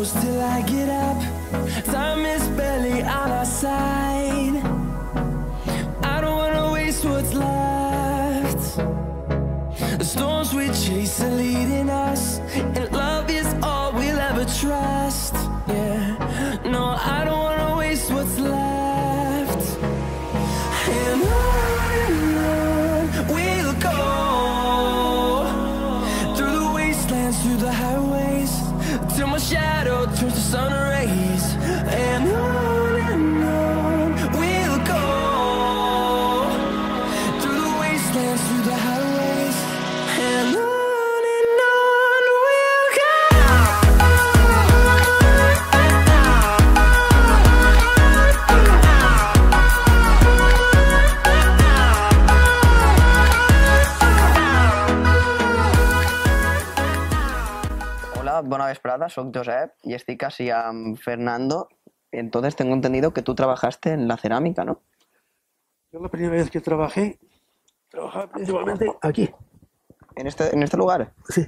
close till I get up. Time is barely on our side. I don't wanna waste what's left. The storms we chase are leading us, and love is all we'll ever trust. Yeah, no, I don't wanna waste what's left. And on we'll go, through the wastelands, through the highways, till my shadow turns to sun rays. And on we'll go, through the wastelands, through the highways, and on we'll go. Hola, bona vesprada, soy Josep y estoy casi amb Fernando. Entonces tengo entendido que tú trabajaste en la cerámica, ¿no? Yo la primera vez que trabajaba principalmente aquí, ¿En este lugar? sí.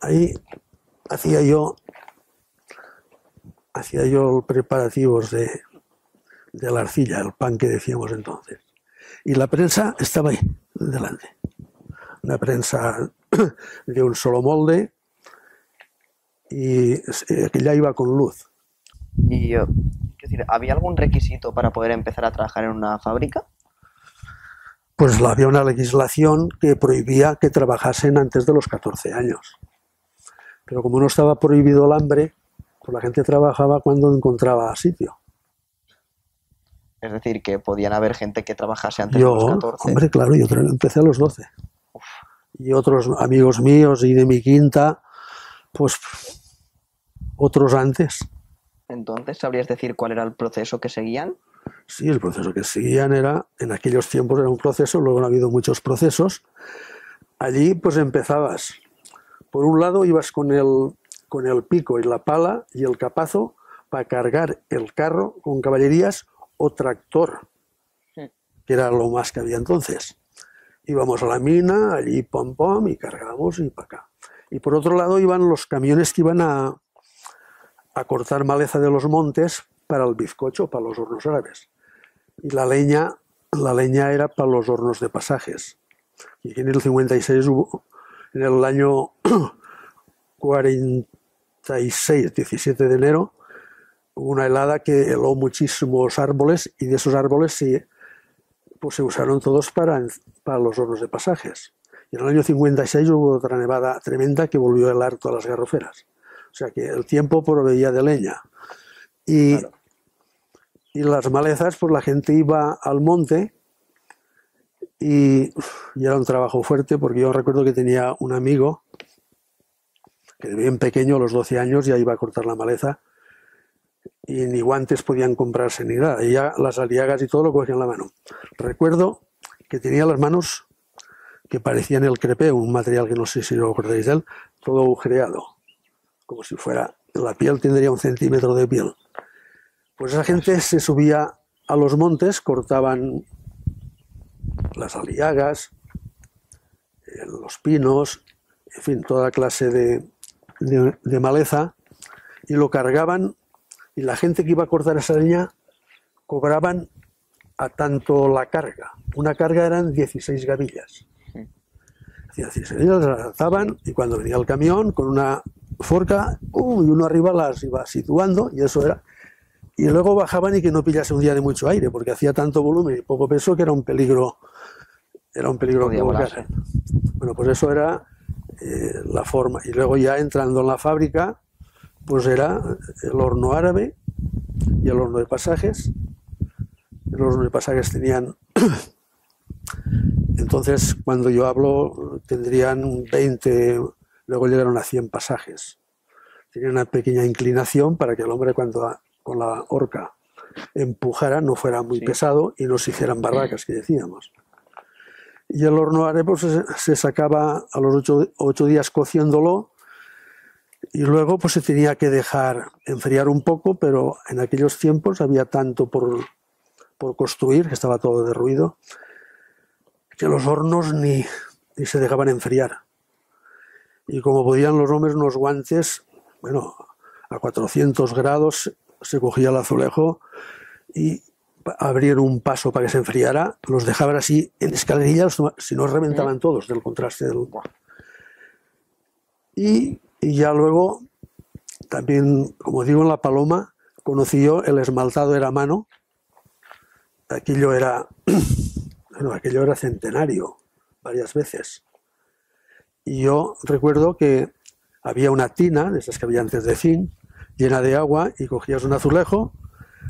Ahí hacía yo preparativos de la arcilla, el pan que decíamos entonces. Y la prensa estaba ahí, delante. Una prensa de un solo molde y que ya iba con luz. Y quiero decir, ¿había algún requisito para poder empezar a trabajar en una fábrica? Pues había una legislación que prohibía que trabajasen antes de los 14 años. Pero como no estaba prohibido el hambre, pues la gente trabajaba cuando encontraba sitio. Es decir, que podían haber gente que trabajase antes de Yo, los 14. hombre, claro, yo empecé a los 12. Y otros amigos míos y de mi quinta, pues otros antes. Entonces, ¿sabrías decir cuál era el proceso que seguían? Sí, el proceso que seguían era, en aquellos tiempos era un proceso, luego han habido muchos procesos. Allí pues empezabas, por un lado ibas con el pico y la pala y el capazo para cargar el carro con caballerías o tractor, que era lo más que había entonces. Íbamos a la mina, allí pom pom, y cargábamos y para acá. Y por otro lado iban los camiones que iban a cortar maleza de los montes para el bizcocho, para los hornos árabes. Y la leña era para los hornos de pasajes. Y en el 56 hubo, en el año 46, 17 de enero, hubo una helada que heló muchísimos árboles y de esos árboles se usaron todos para los hornos de pasajes. Y en el año 56 hubo otra nevada tremenda que volvió a helar todas las garroferas. O sea que el tiempo proveía de leña. Y, claro. Y las malezas, pues la gente iba al monte y era un trabajo fuerte, porque yo recuerdo que tenía un amigo que de bien pequeño, a los 12 años, ya iba a cortar la maleza y ni guantes podían comprarse ni nada. Y ya las aliagas y todo lo cogían en la mano. Recuerdo que tenía las manos que parecían el crepé, un material que no sé si lo acordáis de él, todo agujereado, como si fuera, la piel tendría 1 centímetro de piel. Pues esa gente se subía a los montes, cortaban las aliagas, los pinos, en fin, toda clase de maleza, y lo cargaban, y la gente que iba a cortar esa leña cobraban a tanto la carga. Una carga eran 16 gavillas. 16 gavillas las alzaban, y cuando venía el camión con una forca, y uno arriba las iba situando, y eso era. Y luego bajaban y que no pillase un día de mucho aire, porque hacía tanto volumen y poco peso que era un peligro colocar. Bueno, pues eso era la forma. Y luego ya entrando en la fábrica, pues era el horno árabe y el horno de pasajes. Los hornos de pasajes tenían, entonces cuando yo hablo, tendrían 20, luego llegaron a 100 pasajes. Tenían una pequeña inclinación para que el hombre cuando con la horca empujara no fuera muy pesado y no se hicieran barracas, que decíamos. Y el horno árabe pues, se sacaba a los 8 días cociéndolo, y luego pues se tenía que dejar enfriar un poco, pero en aquellos tiempos había tanto por construir, que estaba todo derruido, que los hornos ni se dejaban enfriar. Y como podían los hombres unos guantes, bueno, a 400 grados, se cogía el azulejo y abrían un paso para que se enfriara, los dejaban así en escalerillas, si no reventaban todos del contraste del... Y ya luego, también, como digo, en La Paloma, conocí yo el esmaltado era a mano. Aquello era, bueno, aquello era centenario, varias veces. Y yo recuerdo que había una tina, de esas que había antes de zinc, llena de agua, y cogías un azulejo,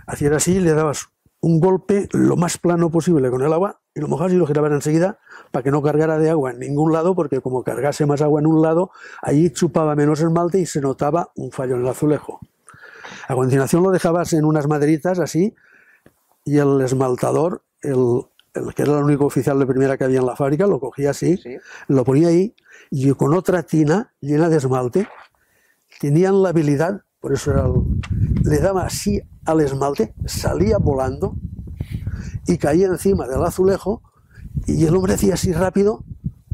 hacías así, le dabas un golpe lo más plano posible con el agua, y lo mojabas y lo girabas enseguida para que no cargara de agua en ningún lado, porque como cargase más agua en un lado, allí chupaba menos esmalte y se notaba un fallo en el azulejo. A continuación lo dejabas en unas maderitas así, y el esmaltador, el que era el único oficial de primera que había en la fábrica, lo cogía así, Sí. lo ponía ahí, y con otra tina llena de esmalte, tenían la habilidad, por eso era le daba así al esmalte, salía volando y caía encima del azulejo, y el hombre hacía así rápido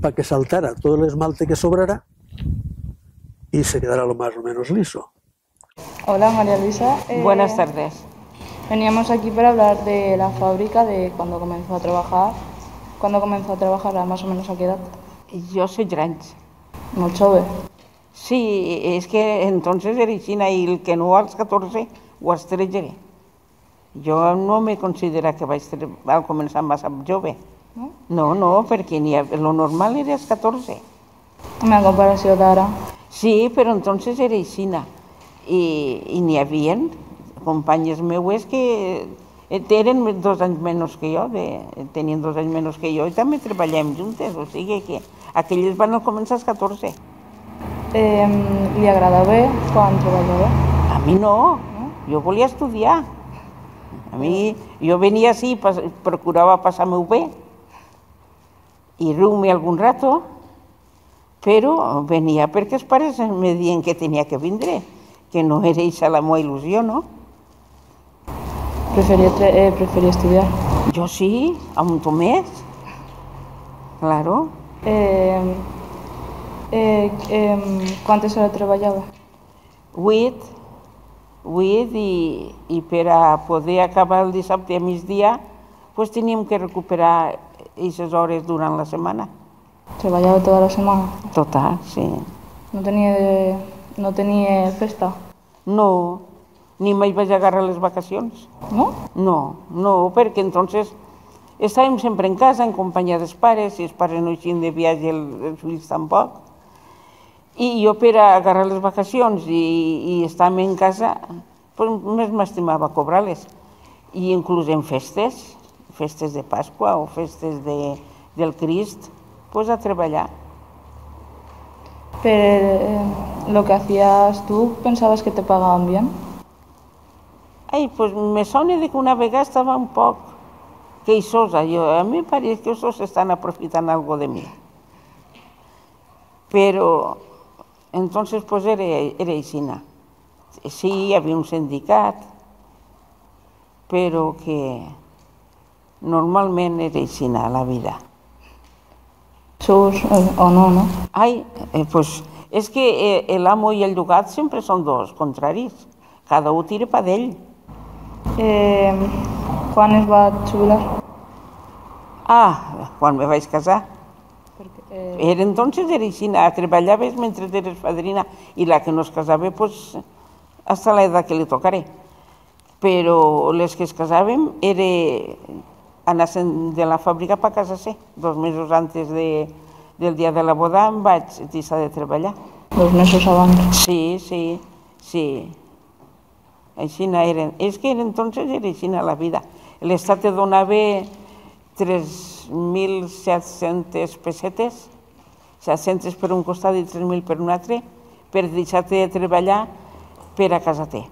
para que saltara todo el esmalte que sobrara y se quedara lo más o menos liso. Hola María Luisa. Buenas tardes. Veníamos aquí para hablar de la fábrica, de cuando comenzó a trabajar. ¿Cuándo comenzó a trabajar? Más o menos a qué edad. Yo soy grans. Molt jove. Sí, es que entonces era Xina y el que no als 14 o als 13. Jo no me considero que vaig al començar massa jove. No? No, perquè lo normal era als 14. En comparació d'ara. Sí, però entonces era Xina. I n'hi havia companyes meues que eren 2 anys menys que jo, tenien 2 anys menys que jo, i també treballem juntes, o sigui que aquelles van començar als 14. Li agradava quan treballava? A mi no, jo volia estudiar. A mi, jo venia així, procurava passar-m'ho bé i riure algun rato, però venia perquè els pares me diuen que tenia que vindre, que no era això la meva il·lusió, no? Preferia estudiar. Jo sí, amb un Tomés, claro. Quantes hores treballava? 8 i per a poder acabar el dissabte a migdia pues teníem que recuperar aquestes hores durant la setmana. Treballava tota la setmana? Total, sí. No tenia festa? No, ni mai vaig agarrar les vacacions. No? No, perquè entonces estàvem sempre en casa en companyia dels pares, i els pares no eixien de viatge, els fills tampoc. I jo per a agarrar les vacacions i estar en casa, més m'estimava cobrar-les. I inclús en festes de Pasqua o festes del Crist, pues a treballar. Pero lo que hacías tú, ¿pensabas que te pagaban bien? Ai, pues me sona de que una vegada estava un poc queixosa. A mi em pareix que ells estan aprofitant algo de mi. Però entonces pues era aixina. Sí, hi havia un sindicat, però que normalment era aixina la vida. Sus o no, no? Ai, pues és que l'amo i el llogat sempre són dos contraris. Cada un tira pa d'ell. Quan es va jubilar? Quan me vaig casar. Entonces era aixina, treballaves mentre eres fadrina i la que no es casava, pues, hasta l'edat que li tocaré. Però les que es casaven anaven de la fàbrica per casa ser. 2 mesos antes del dia de la boda em vaig deixar de treballar. 2 mesos abans? Sí. Aixina eren. És que entonces era aixina la vida. L'Estat te donava 3.700 pessetes, 700 per un costat i 3.000 per un altre, per deixar-te de treballar per a casar-te.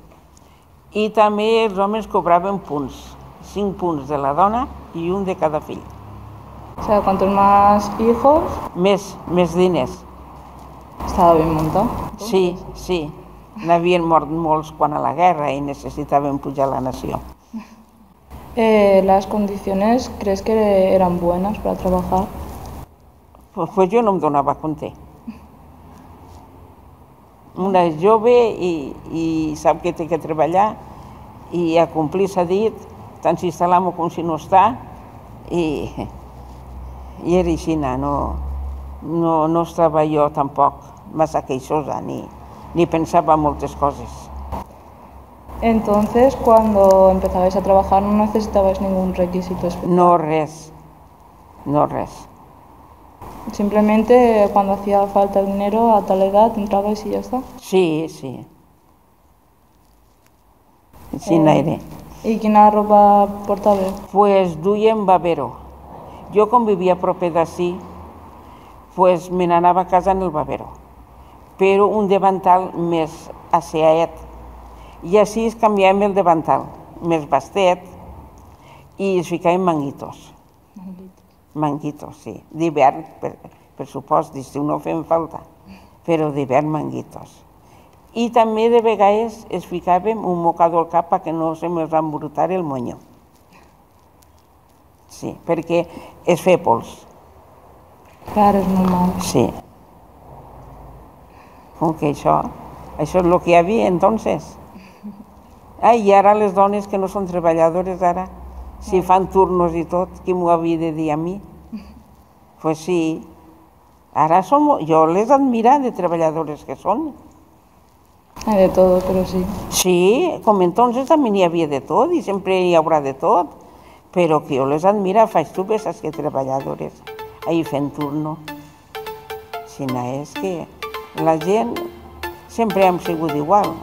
I també els homes cobraven punts, 5 punts de la dona i un de cada fill. O sea, cuantos más hijos... Més diners. Estava ben muntat. Sí. N'havien mort molts quan a la guerra i necessitaven pujar la nació. ¿Las condiciones crees que eran buenas para trabajar? Pues yo no em donava compte. Una és jove i sap que té que treballar i a complir s'ha dit, tant si està l'amo com si no està, i era així, no estava jo tampoc massa queixosa ni pensaba moltes coses. Entonces, cuando empezabais a trabajar, no necesitabais ningún requisito especial. No res, no res. Simplemente cuando hacía falta el dinero a tal edad entrabais y ya está. Sí, sí. Sí, n'era. ¿Y quina ropa portabais? Pues duien babero. Jo, com vivia a proper d'ací, pues me n'anava a casa en el babero, però un davantal més asseat. I així es canviàvem el davantal, més bastet, i es ficàvem manguitos. Manguitos, sí. D'hivern, per supost, d'estiu no fem falta, però d'hivern manguitos. I també de vegades es ficàvem un mocador al cap perquè no se mos embrutar el monyo. Sí, perquè es feia pols. Claro, és normal. Sí. Com que això és el que hi havia entonces. I ara les dones que no són treballadores ara, si fan turnos i tot, qui m'ho havia de dir a mi? Pues sí, ara jo les admiro de treballadores que són. Hay de todo, pero sí. Sí, com entonces també n'hi havia de tot i sempre hi haurà de tot, però que jo les admiro, faig tu penses que treballadores ahí fent turno. Si no és que la gent sempre hem sigut igual.